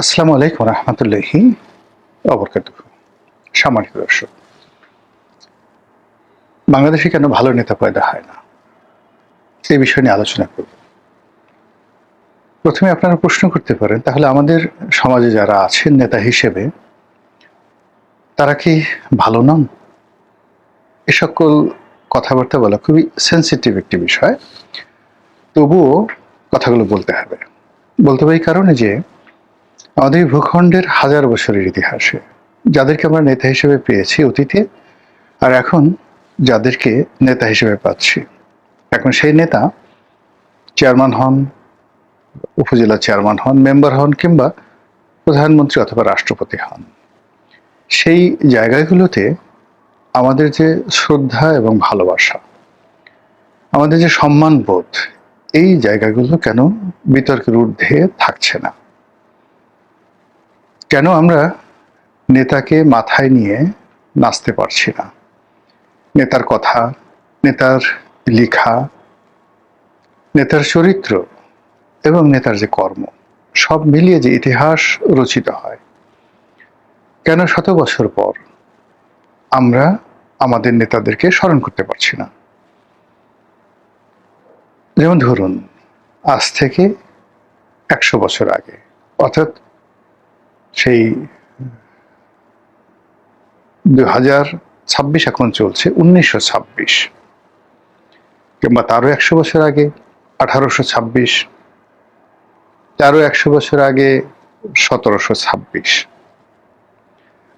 আসসালামু আলাইকুম রহমতুল্লাহি অবরকাতুহু। সম্মানিত দর্শক, বাংলাদেশে কেন ভালো নেতা পয়দা হয় না, এই বিষয় নিয়ে আলোচনা করব। প্রথমে আপনারা প্রশ্ন করতে পারেন, তাহলে আমাদের সমাজে যারা আছেন নেতা হিসেবে, তারা কি ভালো নন? এ সকল কথাবার্তা বলা খুবই সেন্সিটিভ একটি বিষয়, তবুও কথাগুলো বলতে হবে। বলতে হবে এই কারণে যে আমাদের ভূখণ্ডের হাজার বছরের ইতিহাসে যাদেরকে আমরা নেতা হিসেবে পেয়েছি অতীতে, আর এখন যাদেরকে নেতা হিসেবে পাচ্ছি, এখন সেই নেতা চেয়ারম্যান হন, উপজেলা চেয়ারম্যান হন, মেম্বার হন, কিংবা প্রধানমন্ত্রী অথবা রাষ্ট্রপতি হন, সেই জায়গাগুলোতে আমাদের যে শ্রদ্ধা এবং ভালোবাসা, আমাদের যে সম্মান বোধ, এই জায়গাগুলো কেন বিতর্কের ঊর্ধ্বে থাকছে না? কেন আমরা নেতাকে মাথায় নিয়ে নাচতে পারছি না? নেতার কথা, নেতার লেখা, নেতার চরিত্র এবং নেতার যে কর্ম, সব মিলিয়ে যে ইতিহাস রচিত হয়, কেন শত বছর পর আমরা আমাদের নেতাদেরকে স্মরণ করতে পারছি না? যেমন ধরুন, আজ থেকে 100 বছর আগে, অর্থাৎ সেই 2026 এখন চলছে, 1926, কিংবা তারও 100 বছর আগে 1826, তারও 100 বছর আগে 1726।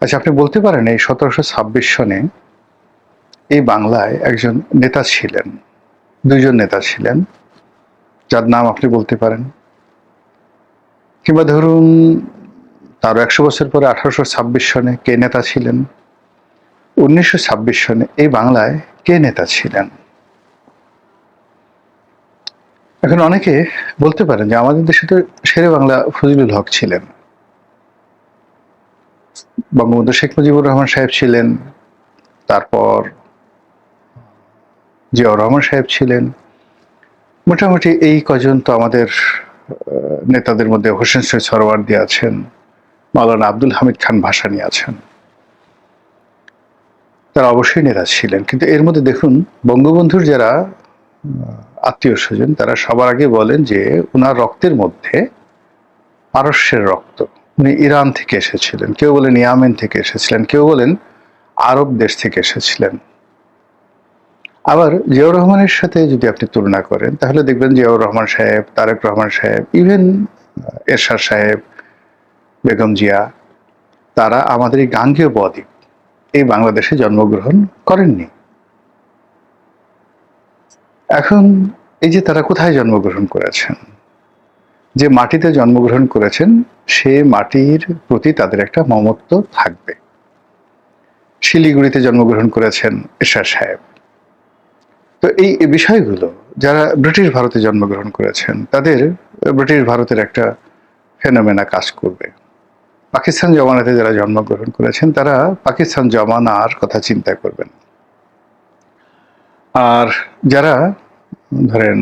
আচ্ছা, আপনি বলতে পারেন এই 1726 সনে এই বাংলায় একজন নেতা ছিলেন, দুইজন নেতা ছিলেন, যার নাম আপনি বলতে পারেন। কিংবা ধরুন তারও 100 বছর পরে 1826 সনে কে নেতা ছিলেন? 1926 সনে এই বাংলায় কে নেতা ছিলেন? এখন অনেকে বলতে পারেন যে আমাদের দেশে তো শেরে বাংলা ফজলুল হক ছিলেন, বঙ্গবন্ধু শেখ মুজিবুর রহমান সাহেব ছিলেন, তারপর জিয়াউর রহমান সাহেব ছিলেন। মোটামুটি এই কজন তো আমাদের নেতাদের মধ্যে। হোসেন শহীদ সরওয়ার্দী আছেন, মাওলানা আব্দুল হামিদ খান ভাসানী আছেন, তারা অবশ্যই নেতা ছিলেন। কিন্তু এর মধ্যে দেখুন, বঙ্গবন্ধুর যারা আত্মীয় স্বজন, তারা সবার আগে বলেন যে উনার রক্তের মধ্যে পারস্যের রক্ত, উনি ইরান থেকে এসেছিলেন, কেউ বলেন ইয়ামেন থেকে এসেছিলেন, কেউ বলেন আরব দেশ থেকে এসেছিলেন। আবার জিয়াউর রহমানের সাথে যদি আপনি তুলনা করেন, তাহলে দেখবেন জিয়াউর রহমান সাহেব, তারেক রহমান সাহেব, ইভেন এরশাদ সাহেব, বেগম জিয়া, তারা আমাদের এই গাঙ্গেয় বদ্বীপ, এই বাংলাদেশে জন্মগ্রহণ করেননি। এখন এই যে তারা কোথায় জন্মগ্রহণ করেছেন, যে মাটিতে জন্মগ্রহণ করেছেন, সে মাটির প্রতি তাদের একটা মমত্ব থাকবে। শিলিগুড়িতে জন্মগ্রহণ করেছেন এরশাদ সাহেব। তো এই বিষয়গুলো, যারা ব্রিটিশ ভারতে জন্মগ্রহণ করেছেন, তাদের ব্রিটিশ ভারতের একটা ফেনোমেনা কাজ করবে। পাকিস্তান জমানাতে যারা জন্মগ্রহণ করেছেন, তারা পাকিস্তান জমানার কথা চিন্তা করবেন। আর যারা ধরেন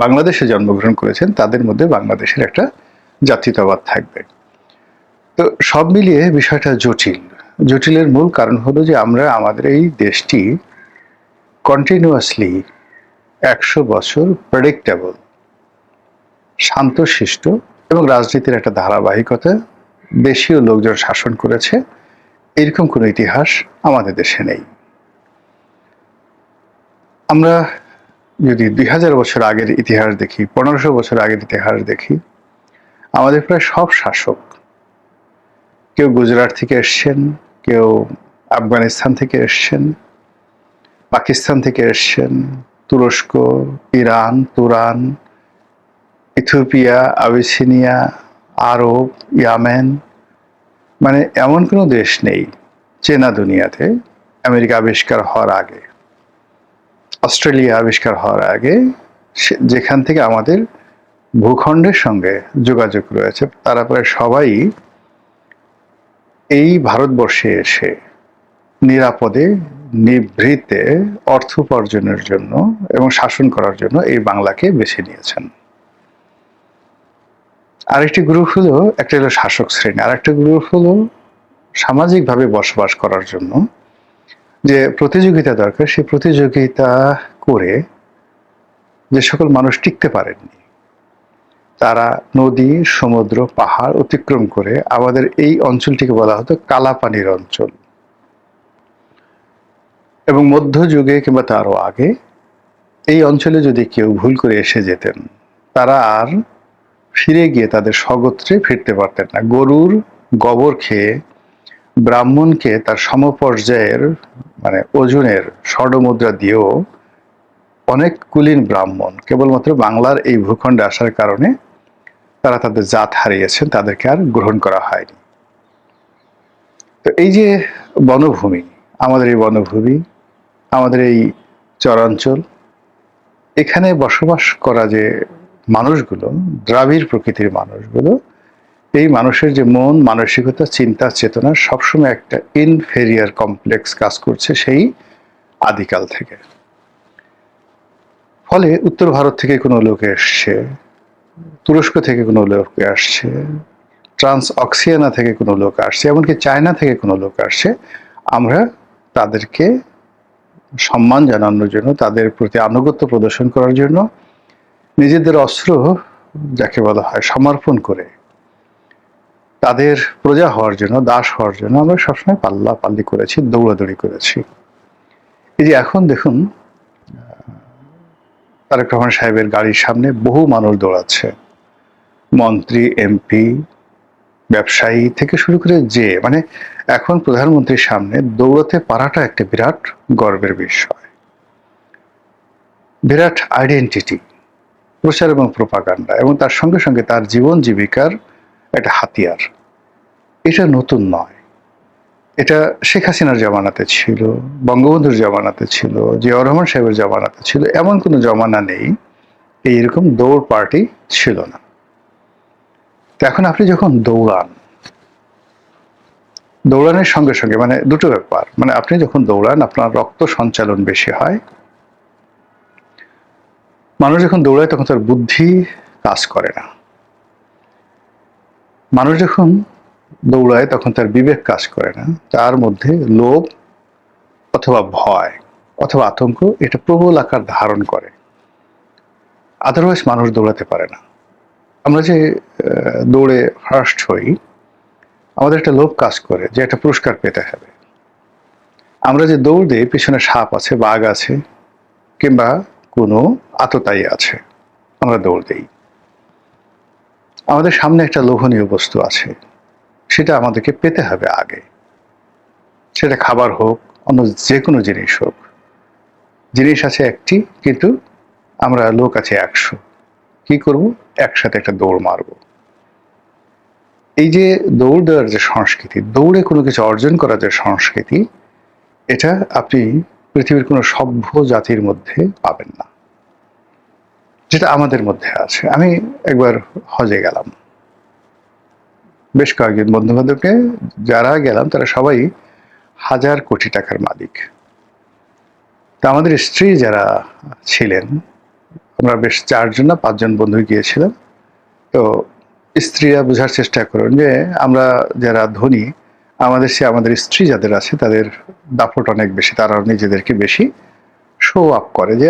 বাংলাদেশে জন্মগ্রহণ করেছেন, তাদের মধ্যে বাংলাদেশের একটা জাতীয়তাবাদ থাকবে। তো সব মিলিয়ে বিষয়টা জটিল। জটিলের মূল কারণ হলো যে আমরা আমাদের এই দেশটি কন্টিনিউয়াসলি 100 বছর প্রেডিক্টেবল, শান্তশিষ্ট এবং রাজনীতির একটা ধারাবাহিকতা, দেশীয় লোকজন শাসন করেছে, এরকম কোনো ইতিহাস আমাদের দেশে নেই। আমরা যদি 2000 বছর আগের ইতিহাস দেখি, 1500 বছর আগের ইতিহাস দেখি, আমাদের প্রায় সব শাসক, কেউ গুজরাট থেকে এসছেন, কেউ আফগানিস্তান থেকে এসছেন, পাকিস্তান থেকে এসছেন, তুরস্ক, ইরান, তুরান, ইথিওপিয়া, আবিসিনিয়া, আরব, ইয়ামেন, মানে এমন কোনো দেশ নেই চেনা দুনিয়াতে, আমেরিকা আবিষ্কার হওয়ার আগে, অস্ট্রেলিয়া আবিষ্কার হওয়ার আগে, যেখান থেকে আমাদের ভূখণ্ডের সঙ্গে যোগাযোগ রয়েছে, তারা প্রায় সবাই এই ভারতবর্ষে এসে নিরাপদে নিভৃতে অর্থ উপার্জনের জন্য এবং শাসন করার জন্য এই বাংলাকে বেছে নিয়েছেন। আরেকটি গ্রুপ হলো, একটা হলো শাসক শ্রেণী, আর একটা গ্রুপ হলো সামাজিকভাবে বসবাস করার জন্য যে প্রতিযোগিতা দরকার, সেই প্রতিযোগিতা করে যে সকল মানুষ টিকতে পারেননি, তারা নদী, সমুদ্র, পাহাড় অতিক্রম করে আমাদের এই অঞ্চলটিকে বলা হতো কালাপানির অঞ্চল। এবং মধ্যযুগে কিংবা তারও আগে এই অঞ্চলে যদি কেউ ভুল করে এসে যেতেন, তারা আর ফিরে গিয়ে তাদের স্বগোত্রে ফিরতে পারতেন না। গরুর গোবর খেয়ে ব্রাহ্মণকে তার সমপর্যায়ের মানে ওজনের স্বর্ণমুদ্রা দিয়েও অনেক কুলীন ব্রাহ্মণ কেবলমাত্র বাংলার এই ভূখণ্ডে আসার কারণে তারা তাদের জাত হারিয়েছেন, তাদেরকে আর গ্রহণ করা হয়নি। তো এই যে বনভূমি, আমাদের এই বনভূমি, আমাদের এই চরাঞ্চল, এখানে বসবাস করা যে মানুষগুলো, দ্রাবিড় প্রকৃতির মানুষগুলো, এই মানুষের যে মন, মানসিকতা, চিন্তা, চেতনা সবসময় একটা ইনফেরিয়ার কমপ্লেক্স কাজ করছে সেই আদিকাল থেকে। ফলে উত্তর ভারত থেকে কোনো লোক এসছে, তুরস্ক থেকে কোনো লোক আসছে, ট্রান্স অক্সিয়ানা থেকে কোনো লোক আসছে, এমনকি চায়না থেকে কোনো লোক আসছে, আমরা তাদেরকে সম্মান জানানোর জন্য, তাদের প্রতি আনুগত্য প্রদর্শন করার জন্য নিজেদের অস্ত্র যাকে বলা হয় সমর্পণ করে তাদের প্রজা হওয়ার জন্য, দাস হওয়ার জন্য আমরা সবসময় পাল্লাপাল্লি করেছি, দৌড়াদৌড়ি করেছি। এই যে এখন দেখুন তারেক রহমান সাহেবের গাড়ির সামনে বহু মানুষ দৌড়াচ্ছে, মন্ত্রী, এমপি, ব্যবসায়ী থেকে শুরু করে যে মানে এখন প্রধানমন্ত্রীর সামনে দৌড়াতে পারাটা একটা বিরাট গর্বের বিষয়, বিরাট আইডেন্টিটি, প্রচার এবং প্রোপাগান্ডা, এবং তার সঙ্গে সঙ্গে তার জীবন জীবিকার একটা হাতিয়ার। এটা নতুন নয়, এটা শেখ হাসিনার জামানাতে ছিল, বঙ্গবন্ধুর জামানাতে ছিল, জিয়াউর রহমান সাহেবের জামানাতে ছিল, এমন কোনো জামানা নেই এইরকম দৌড় পার্টি ছিল না। তো এখন আপনি যখন দৌড়ান, দৌড়ানোর সঙ্গে সঙ্গে মানে দুটো ব্যাপার, মানে আপনি যখন দৌড়ান আপনার রক্ত সঞ্চালন বেশি হয়। মানুষ যখন দৌড়ায় তখন তার বুদ্ধি কাজ করে না। মানুষ যখন দৌড়ায় তখন তার বিবেক কাজ করে না, তার মধ্যে লোভ অথবা ভয় অথবা আতঙ্ক এটা প্রবল আকার ধারণ করে। আদারওয়াইজ মানুষ দৌড়াতে পারে না। আমরা যে দৌড়ে ফার্স্ট হই, আমাদের একটা লোভ কাজ করে যে একটা পুরস্কার পেতে হবে। আমরা যে দৌড় দিই, পিছনে সাপ আছে, বাঘ আছে, কিংবা কোনো আততায়ী আছে, আমরা দৌড় দিই। আমাদের সামনে একটা লোভনীয় বস্তু আছে, সেটা আমাদেরকে পেতে হবে আগে। সেটা খাবার হোক, অন্য যে কোনো জিনিস হোক। জিনিস আছে একটি, কিন্তু আমরা লোক আছে 100। কি করব? একসাথে একটা দৌড় মারব। এই যে দৌড় দেওয়ার যে সংস্কৃতি, দৌড়ে কোনো কিছু অর্জন করার যে সংস্কৃতি, এটা আপনি পৃথিবীর কোনো সভ্য জাতির মধ্যে পাবেন না, যেটা আমাদের মধ্যে আছে। আমি একবার হজে গেলাম, বেশ কয়েকজন বন্ধু বান্ধবকে যারা গেলাম তারা সবাই হাজার কোটি টাকার মালিক। তা আমাদের স্ত্রী যারা ছিলেন, আমরা বেশ 4জন না 5জন বন্ধু গিয়েছিলাম। তো স্ত্রীরা বোঝার চেষ্টা করেন যে আমরা যারা ধনী, আমাদের স্ত্রী যাদের আছে তাদের দাপট অনেক বেশি, তারা নিজেদেরকে বেশি শো আপ করে যে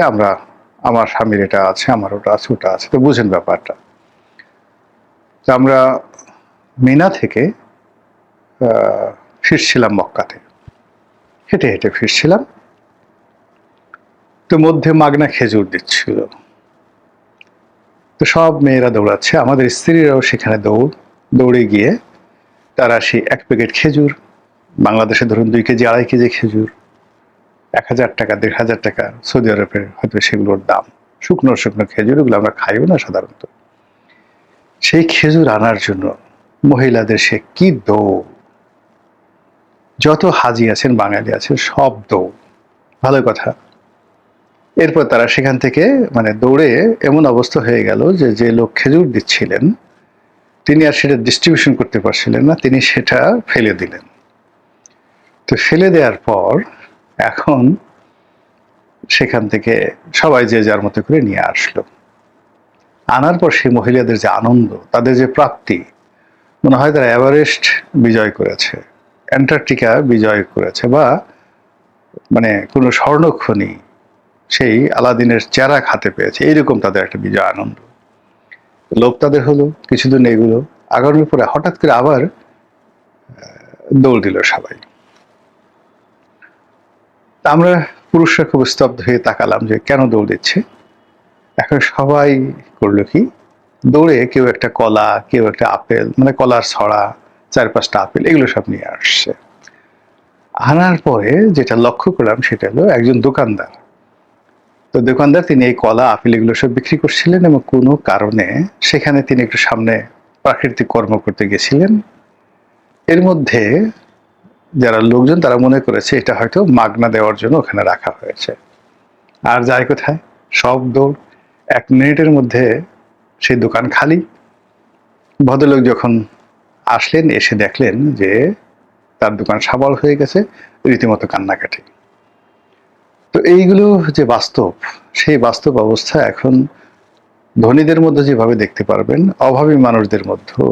আমার স্বামীর এটা আছে, আমার ওটা আছে, ওটা আছে। তো বুঝেন ব্যাপারটা। তো আমরা মিনা থেকে ফিরছিলাম মক্কাতে, হেঁটে হেঁটে ফিরছিলাম। তো মধ্যে মাগনা খেজুর দিচ্ছিল, তো সব মেয়েরা দৌড়াচ্ছে, আমাদের স্ত্রীরাও সেখানে দৌড়ে গিয়ে তারা সেই 1 প্যাকেট খেজুর, বাংলাদেশে ধরুন 2 কেজি 2.5 কেজি খেজুর, 1000 টাকা 1500 টাকা, সৌদি আরবের হয়তো সেগুলোর দাম। শুকনো শুকনো খেজুর, এগুলো আমরা খাইও না সাধারণত। সেই খেজুর আনার জন্য মহিলাদের সে কি দৌড়! যত হাজি আছেন, বাঙালি আছেন, সব দৌড়। ভালো কথা। এরপর তারা সেখান থেকে মানে দৌড়ে এমন অবস্থা হয়ে গেল যে যে লোক খেজুর দিচ্ছিলেন তিনি আর সেটা ডিস্ট্রিবিউশন করতে পারছিলেন না, তিনি সেটা ফেলে দিলেন। তো ফেলে দেওয়ার পর এখন সেখান থেকে সবাই যে যার মতো করে নিয়ে আসলো। আনার পর সেই মহিলাদের যে আনন্দ, তাদের যে প্রাপ্তি, মনে হয় তারা এভারেস্ট বিজয় করেছে, অ্যান্টার্কটিকা বিজয় করেছে, বা মানে কোনো স্বর্ণখনি সেই আলাদিনের চেরাগ হাতে পেয়েছে, এইরকম তাদের একটা বিজয় আনন্দ। লোভ তাদের হলো কিছুদিন এগুলো, আগানোর পরে হঠাৎ করে আবার দৌড় দিল সবাই। আমরা পুরুষরা খুব স্তব্ধ হয়ে তাকালাম যে কেন দৌড় দিচ্ছে। এখন সবাই করলো কি, দৌড়ে কেউ একটা কলা, কেউ একটা আপেল, মানে কলার ছড়া, 4-5টা আপেল, এগুলো সব নিয়ে আসছে। আনার পরে যেটা লক্ষ্য করলাম সেটা হলো একজন দোকানদার। তো দোকানদার তিনি এই কলা, আপেল এগুলো সব বিক্রি করছিলেন, এবং কোনো কারণে সেখানে তিনি একটু সামনে প্রাকৃতিক কর্ম করতে গেছিলেন। এর মধ্যে যারা লোকজন তারা মনে করেছে এটা হয়তো মাগনা দেওয়ার জন্য ওখানে রাখা হয়েছে। আর যায় কোথায়, সব দৌড়। 1 মিনিটের মধ্যে সেই দোকান খালি। ভদ্রলোক যখন আসলেন, এসে দেখলেন যে তার দোকান সাবাল হয়ে গেছে, রীতিমতো কান্নাকাটি। তো এইগুলো যে বাস্তব, সেই বাস্তব অবস্থা এখন ধনীদের মধ্যে যেভাবে দেখতে পারবেন, অভাবী মানুষদের মধ্যেও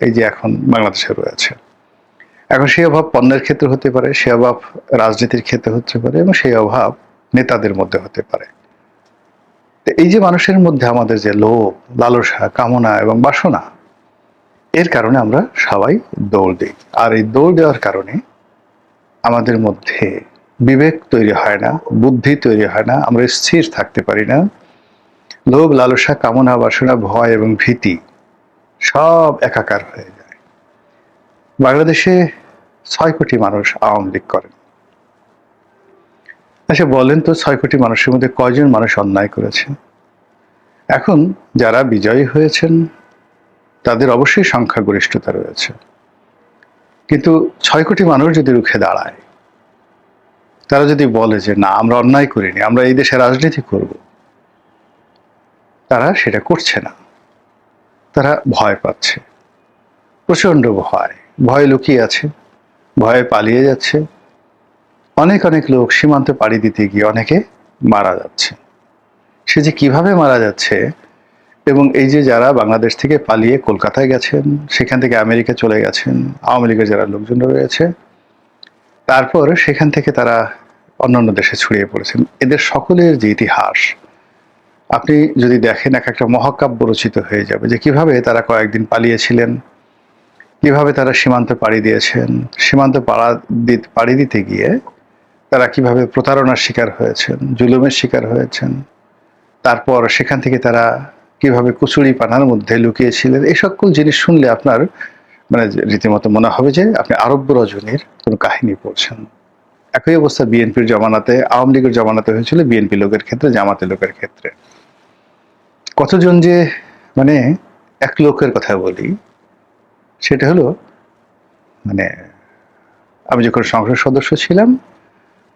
এই যে এখন বাংলাদেশে রয়েছে। এখন সেই অভাব পণ্যের ক্ষেত্রে হতে পারে, সে অভাব রাজনীতির ক্ষেত্রে হতে পারে, এবং সেই অভাব নেতাদের মধ্যে হতে পারে। এই যে মানুষের মধ্যে আমাদের যে লোভ, লালসা, কামনা এবং বাসনা, এর কারণে আমরা সবাই দৌড় দিই। আর এই দৌড় দেওয়ার কারণে আমাদের মধ্যে বিবেক তৈরি হয় না, বুদ্ধি তৈরি হয় না, আমরা স্থির থাকতে পারি না। লোভ, লালসা, কামনা, বাসনা, ভয় এবং ভীতি সব একাকার হয়ে যায়। বাংলাদেশে 6 কোটি মানুষ আওয়ামী লীগ করেন। আচ্ছা বলেন তো, 6 কোটি মানুষের মধ্যে কয়জন মানুষ অন্যায় করেছে? এখন যারা বিজয়ী হয়েছেন তাদের অবশ্যই সংখ্যাগরিষ্ঠতা রয়েছে, কিন্তু 6 কোটি মানুষ যদি রুখে দাঁড়ায়, তারা যদি বলে যে না আমরা অন্যায় করিনি, আমরা এই দেশে রাজনীতি করব, তারা সেটা করছে না। তারা ভয় পাচ্ছে, প্রচন্ড ভয়, ভয় লুকিয়ে আছে, ভয়ে পালিয়ে যাচ্ছে। অনেক অনেক লোক সীমান্তে পাড়ি দিতে গিয়ে অনেকে মারা যাচ্ছে। সে যে কিভাবে মারা যাচ্ছে, এবং এই যে যারা বাংলাদেশ থেকে পালিয়ে কলকাতায় গেছেন, সেখান থেকে আমেরিকা চলে গেছেন, আওয়ামী লীগের যারা লোকজন রয়েছে, তারপর সেখান থেকে তারা অন্যান্য দেশে ছড়িয়ে পড়েছেন, এদের সকলের যে ইতিহাস আপনি যদি দেখেন, এক একটা মহাকাব্য রচিত হয়ে যাবে, যে কিভাবে তারা কয়েকদিন পালিয়েছিলেন, কিভাবে তারা সীমান্ত পাড়ি দিয়েছেন, সীমান্ত পাড়ি দিতে গিয়ে তারা কিভাবে প্রতারণার শিকার হয়েছেন, জুলুমের শিকার হয়েছেন, তারপর সেখান থেকে তারা কিভাবে কুচুরি পানার মধ্যে লুকিয়েছিলেন। এই সকল জিনিস শুনলে আপনার মানে রীতিমতো মনে হবে যে আপনি আরব্য রজনীর কোনো কাহিনী পড়ছেন। একই অবস্থা বিএনপির জমানাতে, আওয়ামী লীগের জমানাতে হয়েছিল, বিএনপি লোকের ক্ষেত্রে, জামাতে লোকের ক্ষেত্রে। কতজন যে মানে, এক লোকের কথা বলি, সেটা হলো মানে আমি যখন সংসদ সদস্য ছিলাম,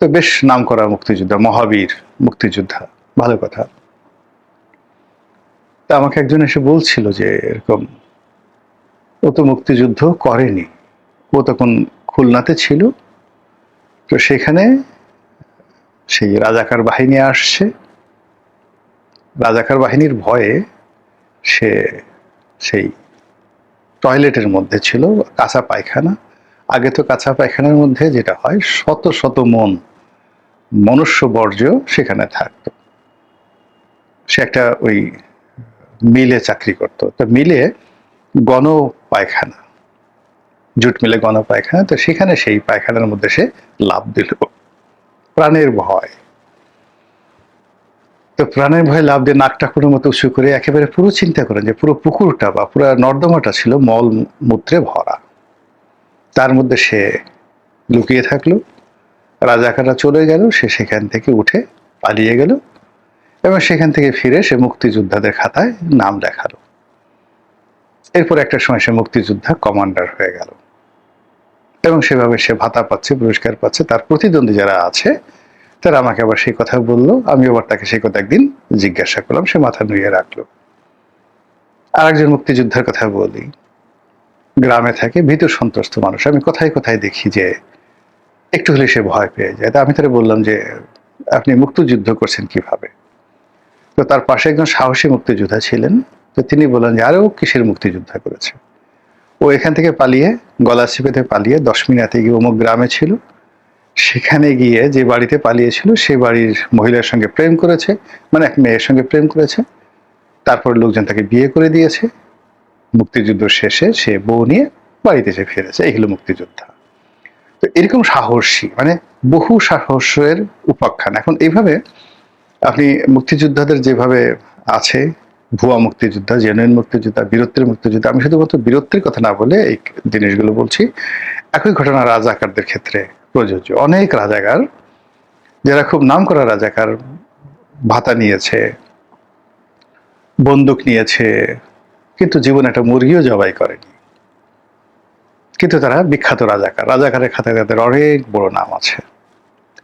তো বেশ নাম করা মুক্তিযোদ্ধা, মহাবীর মুক্তিযোদ্ধা, ভালো কথা। তা আমাকে একজন এসে বলছিল যে এরকম, ও তো মুক্তিযুদ্ধ করেনি, ও তখন খুলনাতে ছিল, তো সেখানে সেই রাজাকার বাহিনী আসছে, রাজাকার বাহিনীর ভয়ে সে সেই টয়লেটের মধ্যে ছিল, কাঁচা পায়খানা। আগে তো কাঁচা পায়খানার মধ্যে যেটা হয়, শত শত মন মনুষ্য বর্জ্য সেখানে থাকতো। সে একটা ওই মিলে চাকরি করতো, তো মিলে গণ পায়খানা, জুট মিলে গণ পায়খানা, তো সেখানে সেই পায়খানার মধ্যে সে লাফ দিল প্রাণের ভয়। তো প্রাণের ভয়ে লাফ দিয়ে নাকটা কোনো মতো উঁচু করে, একেবারে পুরো চিন্তা করেন যে পুরো পুকুরটা বা পুরো নর্দমাটা ছিল মল মূত্রে ভরা, তার মধ্যে সে লুকিয়ে থাকলো। রাজাকাররা চলে গেল, সে সেখান থেকে উঠে পালিয়ে গেল, এবং সেখান থেকে ফিরে সে মুক্তিযোদ্ধাদের খাতায় নাম লেখালো। এরপর একটা সময় সে মুক্তিযোদ্ধা কমান্ডার হয়ে গেল, এবং সেভাবে সে ভাতা পাচ্ছে, পুরস্কার পাচ্ছে। তার প্রতিদ্বন্দ্বী যারা আছে তারা আমাকে আবার সেই কথা বললো, আমি আবার তাকে সেই কথা একদিন জিজ্ঞাসা করলাম, সে মাথা নুয়ে রাখলো। আর একজন মুক্তিযোদ্ধার কথা বলি, গ্রামে থাকে, ভীত সন্ত্রস্ত মানুষ। আমি কোথায় কোথায় দেখি যে একটু হলে সে ভয় পেয়ে যায়। তা আমি তারা বললাম যে আপনি মুক্তিযুদ্ধ করছেন কিভাবে? তো তার পাশে একজন সাহসী মুক্তিযোদ্ধা ছিলেন, তো তিনি বললেন যে আরও কিসের মুক্তিযোদ্ধা করেছে। ও এখান থেকে পালিয়ে গলাচিপাতে পালিয়ে 10 মিনিটে গিয়ে অমুক গ্রামে ছিল, সেখানে গিয়ে যে বাড়িতে পালিয়েছিল সেই বাড়ির মহিলার সঙ্গে প্রেম করেছে, মানে এক মেয়ের সঙ্গে প্রেম করেছে, তারপর লোকজন তাকে বিয়ে করে দিয়েছে, মুক্তিযুদ্ধ শেষে সে বউ নিয়ে বাড়িতে এসে ফিরেছে। এই হলো মুক্তিযোদ্ধা। তো এরকম সাহসী, মানে বহু সাহসের উপাখ্যান। এখন এইভাবে আপনি মুক্তিযোদ্ধাদের যেভাবে আছে, ভুয়া মুক্তিযোদ্ধা, জেনুইন মুক্তিযোদ্ধা, বীরত্বের মুক্তিযোদ্ধা, আমি শুধুমাত্র বীরত্বের কথা না বলে এই জিনিসগুলো বলছি। একই ঘটনা রাজাকারদের ক্ষেত্রে প্রযোজ্য। অনেক রাজাকার যারা খুব নামকরা রাজাকার, ভাতা নিয়েছে, বন্দুক নিয়েছে, কিন্তু জীবনে একটা মুরগিও জবাই করেনি, কিন্তু তারা বিখ্যাত রাজাকার। রাজাকারের খাতায় তাদের অনেক বড় নাম আছে।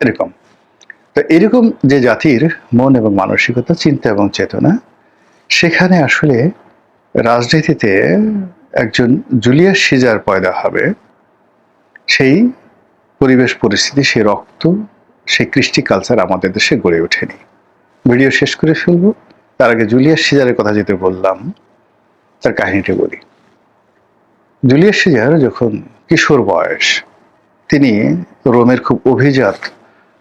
এরকম তো এরকম যে জাতির মন এবং মানসিকতা, চিন্তা এবং চেতনা, সেখানে আসলে রাজনীতিতে একজন জুলিয়াস সিজার পয়দা হবে, সেই পরিবেশ পরিস্থিতি, সেই রক্ত, সেই কৃষ্টি কালচার আমাদের দেশে গড়ে ওঠেনি। ভিডিও শেষ করে ফেলবো, তার আগে জুলিয়াস সিজারের কথা যেতে বললাম, তার কাহিনীটা বলি। জুলিয়াস সিজার যখন কিশোর বয়স, তিনি রোমের খুব অভিজাত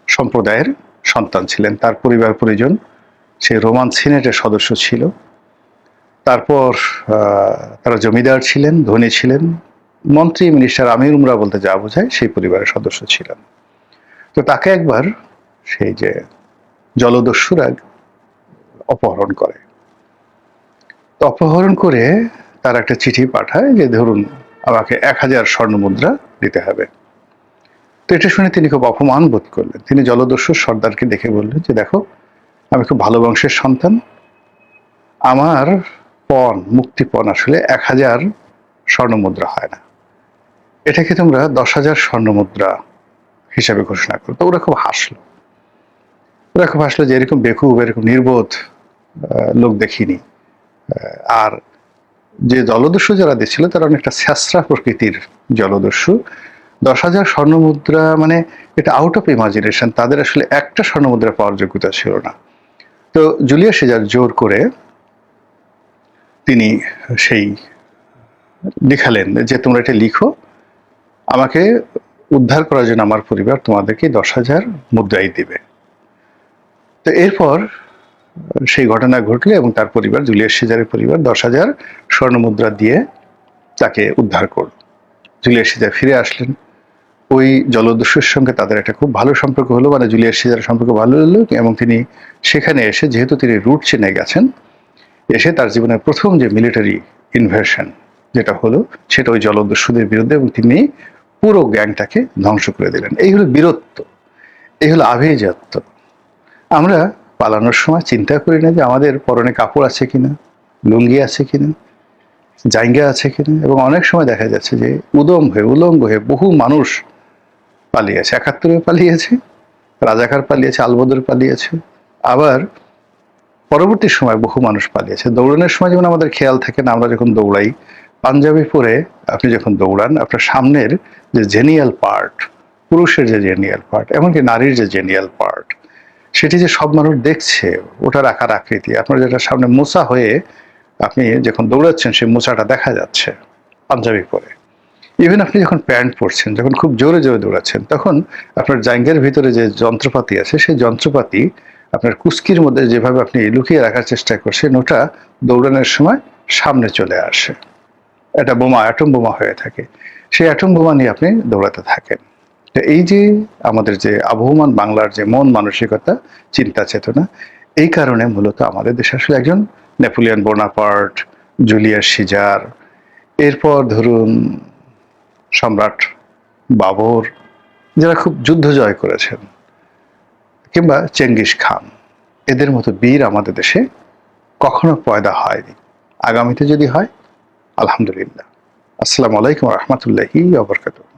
সম্প্রদায়ের সন্তান ছিলেন। তার পরিবার পরিজন সে রোমান সিনেটের সদস্য ছিল। তারপর তারা জমিদার ছিলেন, ধনী ছিলেন, মন্ত্রী, মিনিস্টার, আমির উমরা বলতে যা বোঝায় সেই পরিবারের সদস্য ছিলেন। তো তাকে একবার সেই যে জলদস্যুরা অপহরণ করে। তো অপহরণ করে তার একটা চিঠি পাঠায় যে ধরুন আমাকে 1000 স্বর্ণ মুদ্রা দিতে হবে। তো এটা শুনে তিনি খুব অপমান বোধ করলেন। তিনি জলদস্যু সর্দারকে দেখে বললেন যে দেখো, আমি খুব ভালো বংশের সন্তান, আমার পণ, মুক্তিপণ আসলে 1000 স্বর্ণ মুদ্রা হয় না, এটাকে তোমরা 10,000 স্বর্ণ মুদ্রা হিসাবে ঘোষণা করো। তো ওরা খুব হাসলো, যে এরকম বেকুব, এরকম নির্বোধ লোক দেখিনি। আর যে জলদস্যু যারা দিচ্ছিল তারা অনেকটা স্যাঁচরা প্রকৃতির জলদস্যু। 10,000 স্বর্ণ মুদ্রা মানে এটা আউট অফ ইমাজিনেশন, তাদের আসলে একটা স্বর্ণ মুদ্রা পাওয়ার যোগ্যতা ছিল না। তো জুলিয়াস সিজার জোর করে তিনি সেই লিখালেন যে তোমরা এটা লিখো, আমাকে উদ্ধার করার জন্য আমার পরিবার তোমাদেরকে 10,000 মুদ্রাই দিবে। তো এরপর সেই ঘটনা ঘটলো এবং তার পরিবার, জুলিয়াস সিজারের পরিবার 10,000 স্বর্ণ মুদ্রা দিয়ে তাকে উদ্ধার করল। জুলিয়াস সিজার ফিরে আসলেন। ওই জলদস্যুর সঙ্গে তাদের একটা খুব ভালো সম্পর্ক হলো, মানে জুলিয়াস সিজারের সম্পর্ক ভালো হলো, এবং তিনি সেখানে এসে, যেহেতু তিনি রুট চিনে গেছেন, এসে তার জীবনের প্রথম যে মিলিটারি ইনভেশন যেটা হলো, সেটা ওই জলদস্যুদের বিরুদ্ধে, এবং তিনি পুরো গ্যাংটাকে ধ্বংস করে দিলেন। এই হলো বীরত্ব, এই হলো আভিজাত্য। আমরা পালানোর সময় চিন্তা করি না যে আমাদের পরনে কাপড় আছে কিনা, লুঙ্গি আছে কিনা, জায়গা আছে কিনা। এবং অনেক সময় দেখা যাচ্ছে যে উদম হয়ে, উলঙ্গ হয়ে বহু মানুষ পালিয়েছে। 71-এ পালিয়েছে, রাজাকার পালিয়েছে, আলবদর পালিয়েছে, আবার পরবর্তী সময় বহু মানুষ পালিয়েছে। দৌড়ানোর সময় যেমন আমাদের খেয়াল থাকে না, আমরা যখন দৌড়াই, পাঞ্জাবি পরে আপনি যখন দৌড়ান, আপনার সামনের যে জেনিয়াল পার্ট, পুরুষের যে জেনিয়াল পার্ট, এমনকি নারীর যে জেনিয়াল পার্ট, সেটি যে সব মানুষ দেখছে, ওটার আকার আকৃতি, আপনার যেটা সামনে মোচা হয়ে আপনি যখন দৌড়াচ্ছেন সেই মোচাটা দেখা যাচ্ছে পাঞ্জাবি পরে। ইভেন আপনি যখন প্যান্ট পরছেন, যখন খুব জোরে জোরে দৌড়াচ্ছেন, তখন আপনার জাঙ্গের ভিতরে যে যন্ত্রপাতি আছে, সেই যন্ত্রপাতি আপনার কুস্কির মধ্যে যেভাবে আপনি লুকিয়ে রাখার চেষ্টা করছেন, ওটা দৌড়ানোর সময় সামনে চলে আসে। এটা বোমা, অ্যাটম বোমা হয়ে থাকে। সেই অ্যাটম বোমা নিয়ে আপনি দৌড়াতে থাকেন। তো এই যে আমাদের যে আবহমান বাংলার যে মন মানসিকতা, চিন্তা চেতনা, এই কারণে মূলত আমাদের দেশে আসলে একজন নেপোলিয়ন বোনাপার্ট, জুলিয়াস সিজার, এরপর ধরুন সম্রাট বাবর, যারা খুব যুদ্ধ জয় করেছেন, কিংবা চেঙ্গিস খান, এদের মতো বীর আমাদের দেশে কখনো পয়দা হয়নি। আগামীতে যদি হয়, আলহামদুলিল্লাহ। আসসালামু আলাইকুম ওয়া রাহমাতুল্লাহি ওয়া বারাকাতুহু।